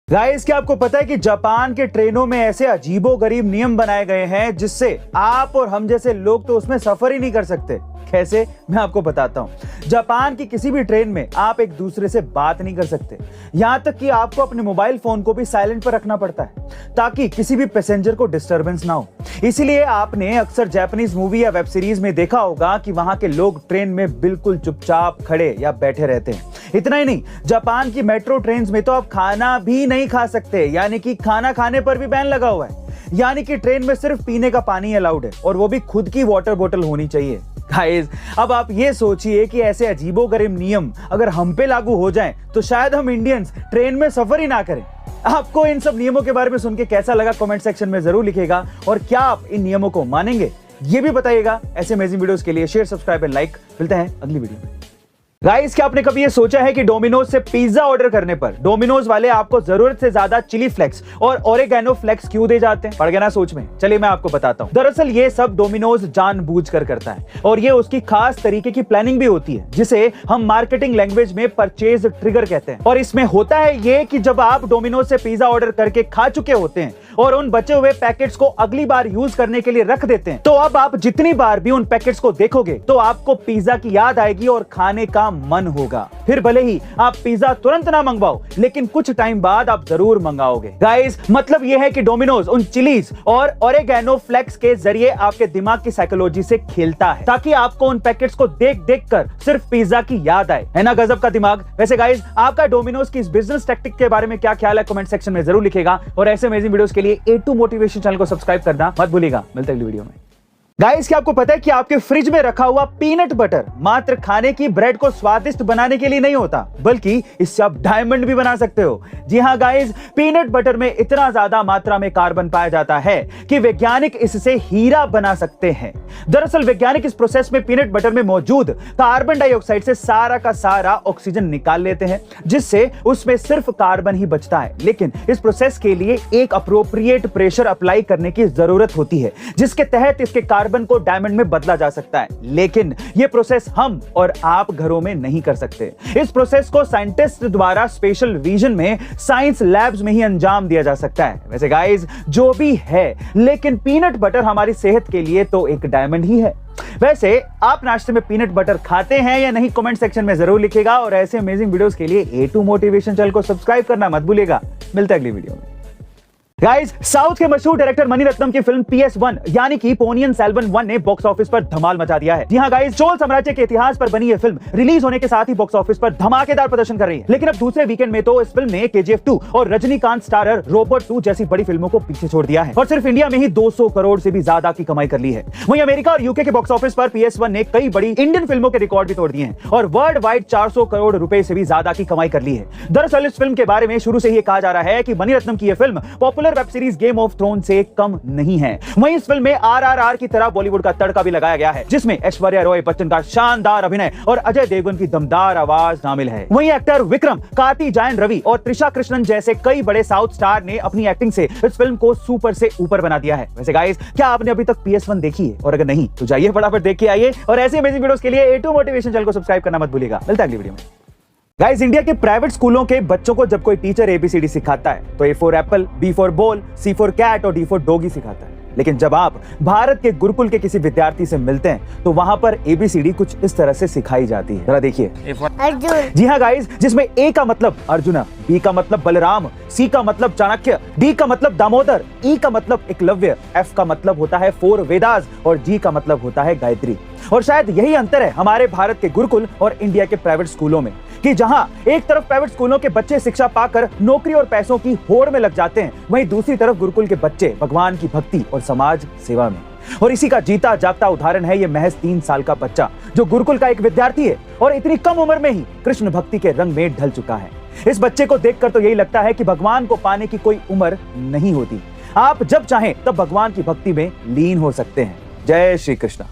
Guys, क्या आपको पता है कि जापान के ट्रेनों में ऐसे अजीबोगरीब नियम बनाए गए हैं जिससे आप और हम जैसे लोग तो उसमें सफर ही नहीं कर सकते। कैसे, मैं आपको बताता हूं। जापान की किसी भी ट्रेन में आप एक दूसरे से बात नहीं कर सकते। यहां तक कि आपको अपने मोबाइल फोन को भी साइलेंट पर रखना पड़ता है ताकि किसी भी पैसेंजर को डिस्टरबेंस ना हो। इसीलिए आपने अक्सर जापानीज मूवी या वेब सीरीज में देखा होगा कि वहां के लोग ट्रेन में बिल्कुल चुपचाप खड़े या बैठे रहते हैं। इतना ही नहीं, जापान की मेट्रो ट्रेन में तो आप खाना भी नहीं खा सकते, यानी कि खाना खाने पर भी बैन लगा हुआ है। यानी कि ट्रेन में सिर्फ पीने का पानी अलाउड है और वो भी खुद की वाटर बोतल होनी चाहिए। गाइस, अब आप ये सोचिए कि ऐसे अजीबोगरीब नियम अगर हम पे लागू हो जाएं तो शायद हम इंडियंस ट्रेन में सफर ही ना करें। आपको इन सब नियमों के बारे में सुन के कैसा लगा कमेंट सेक्शन में जरूर लिखिएगा, और क्या आप इन नियमों को मानेंगे ये भी बताइएगा। ऐसे अमेजिंग वीडियोस के लिए शेयर, सब्सक्राइब एंड लाइक। मिलते हैं अगली वीडियो में। गाइस, क्या आपने कभी ये सोचा है कि डोमिनोज से पिज्जा ऑर्डर करने पर डोमिनोज वाले आपको जरूरत से ज्यादा चिली फ्लेक्स और ओरेगानो फ्लेक्स क्यों दे जाते हैं? पड़ गया ना सोच में? चलिए मैं आपको बताता हूं। दरअसल ये सब डोमिनोज जानबूझकर करता है और ये उसकी खास तरीके की प्लानिंग भी होती है जिसे हम मार्केटिंग लैंग्वेज में परचेज ट्रिगर कहते हैं। और इसमें होता है ये कि जब आप डोमिनोज से पिज्जा ऑर्डर करके खा चुके होते हैं और उन बचे हुए पैकेट्स को अगली बार यूज करने के लिए रख देते हैं, तो अब आप जितनी बार भी उन पैकेट्स को देखोगे तो आपको पिज्जा की याद आएगी और खाने का मन होगा। फिर भले ही आप पिज्जा तुरंत ना मंगवाओ, लेकिन कुछ टाइम बाद आप जरूर मंगाओगे। गाइस, मतलब यह है कि डोमिनोज उन चिलीज और ओरेगानो फ्लेक्स के जरिए आपके दिमाग की साइकोलॉजी से खेलता है ताकि आपको उन पैकेट्स को देख देख कर सिर्फ पिज्जा की याद आए। है ना गजब का दिमाग? वैसे गाइस, आपका डोमिनोज की इस बिजनेस टैक्टिक के बारे में क्या ख्याल है कमेंट सेक्शन में जरूर लिखेगा, और ऐसे अमेजिंग वीडियोस के लिए A2 मोटिवेशन चैनल को सब्सक्राइब करना मत भूलिएगा। मिलते हैं अगली वीडियो में। गाइस, क्या आपको पता है कि आपके फ्रिज में रखा हुआ पीनट बटर मात्र खाने की ब्रेड को स्वादिष्ट बनाने के लिए नहीं होता, बल्कि इससे आप डायमंड भी बना सकते हो। जी हां गाइस, पीनट बटर में इतना ज्यादा मात्रा में कार्बन पाया जाता है कि वैज्ञानिक इससे हीरा बना सकते हैं। दरअसल वैज्ञानिक इस प्रोसेस में पीनट बटर में मौजूद कार्बन डाइऑक्साइड से सारा का सारा ऑक्सीजन निकाल लेते हैं, जिससे उसमें सिर्फ कार्बन ही बचता है। लेकिन इस प्रोसेस के लिए एक अप्रोप्रिएट प्रेशर अप्लाई करने की जरूरत होती है, जिसके तहत इसके कार्बन को डायमंड में बदला जा सकता है। लेकिन यह प्रोसेस हम और आप घरों में नहीं कर सकते। इस प्रोसेस को साइंटिस्ट द्वारा स्पेशल विजन में साइंस लैब्स में ही अंजाम दिया जा सकता है। वैसे गाइस, जो भी है, लेकिन पीनट बटर हमारी सेहत के लिए तो एक डायमंड ही है। वैसे आप नाश्ते में पीनट बटर खाते हैं या नहीं कमेंट सेक्शन में जरूर लिखिएगा, और ऐसे अमेजिंग वीडियोस के लिए A2 मोटिवेशन चैनल को सब्सक्राइब करना मत भूलिएगा। मिलते हैं अगली वीडियो में। गाइस, साउथ के मशहूर डायरेक्टर मणिरत्नम की फिल्म PS1 यानी कि पोनियन सेल्वन 1 ने बॉक्स ऑफिस पर धमाल मचा दिया है। जी हां गाइस, चोल साम्राज्य के इतिहास पर बनी यह फिल्म रिलीज होने के साथ ही बॉक्स ऑफिस पर धमाकेदार प्रदर्शन कर रही है। लेकिन अब दूसरे वीकेंड में तो इस फिल्म ने KGF 2 और रजनीकांत स्टारर रोबोट 2 जैसी बड़ी फिल्मों को पीछे छोड़ दिया है और सिर्फ इंडिया में ही 200 करोड़ से भी ज्यादा की कमाई कर ली है। वहीं अमेरिका और यूके के बॉक्स ऑफिस पर PS1 ने कई बड़ी इंडियन फिल्मों के रिकॉर्ड भी तोड़ दिए हैं और वर्ल्ड वाइड 400 करोड़ रुपए से भी ज्यादा की कमाई कर ली है। दरअसल इस फिल्म के बारे में शुरू से ही कहा जा रहा है कि मणिरत्नम की यह film popular web series game throne से कम नहीं है। वहीं इस फिल्म में RRR की तरह बॉलीवुड का तड़का भी लगाया गया है, जिसमें ऐश्वर्या रॉय बच्चन का शानदार अभिनय और अजय देवगन की दमदार आवाज शामिल है। वहीं एक्टर विक्रम, कार्ति जायन रवि और त्रिशा कृष्णन जैसे कई बड़े साउथ स्टार ने अपनी एक्टिंग से इस फिल्म को सुपर से ऊपर बना दिया है। वैसे गाइस, क्या आपने अभी तक PS1 देखी है? और अगर नहीं तो जाइए फटाफट देख के आइए, और ऐसे अमेजिंग वीडियोस के लिए A2 मोटिवेशन चैनल को सब्सक्राइब करना मत भूलिएगा। मिलता है अगली वीडियो में। गाइस, इंडिया के प्राइवेट स्कूलों के बच्चों को जब कोई टीचर ABCD सिखाता है तो A for apple, B for ball, C for cat और D फॉर डॉगी सिखाता है। लेकिन जब आप भारत के गुरुकुल के किसी विद्यार्थी से मिलते हैं तो वहां पर ABCD कुछ इस तरह से सिखाई जाती है। जरा देखिए। अर्जुन। जी हाँ गाइस, जिसमें A का मतलब अर्जुना, B का मतलब बलराम, C का मतलब चाणक्य, D का मतलब दामोदर, E का मतलब एकलव्य, F का मतलब होता है 4 वेदास और G का मतलब होता है गायत्री। और शायद यही अंतर है हमारे भारत के गुरुकुल और इंडिया के प्राइवेट स्कूलों में, कि जहां एक तरफ प्राइवेट स्कूलों के बच्चे शिक्षा पाकर नौकरी और पैसों की होड़ में लग जाते हैं, वहीं दूसरी तरफ गुरुकुल के बच्चे भगवान की भक्ति और समाज सेवा में। और इसी का जीता जागता उदाहरण है ये महज 3 साल का बच्चा जो गुरुकुल का एक विद्यार्थी है और इतनी कम उम्र में ही कृष्ण भक्ति के रंग में ढल चुका है। इस बच्चे को देखकर तो यही लगता है कि भगवान को पाने की कोई उम्र नहीं होती। आप जब चाहें तब भगवान की भक्ति में लीन हो सकते हैं। जय श्री कृष्ण।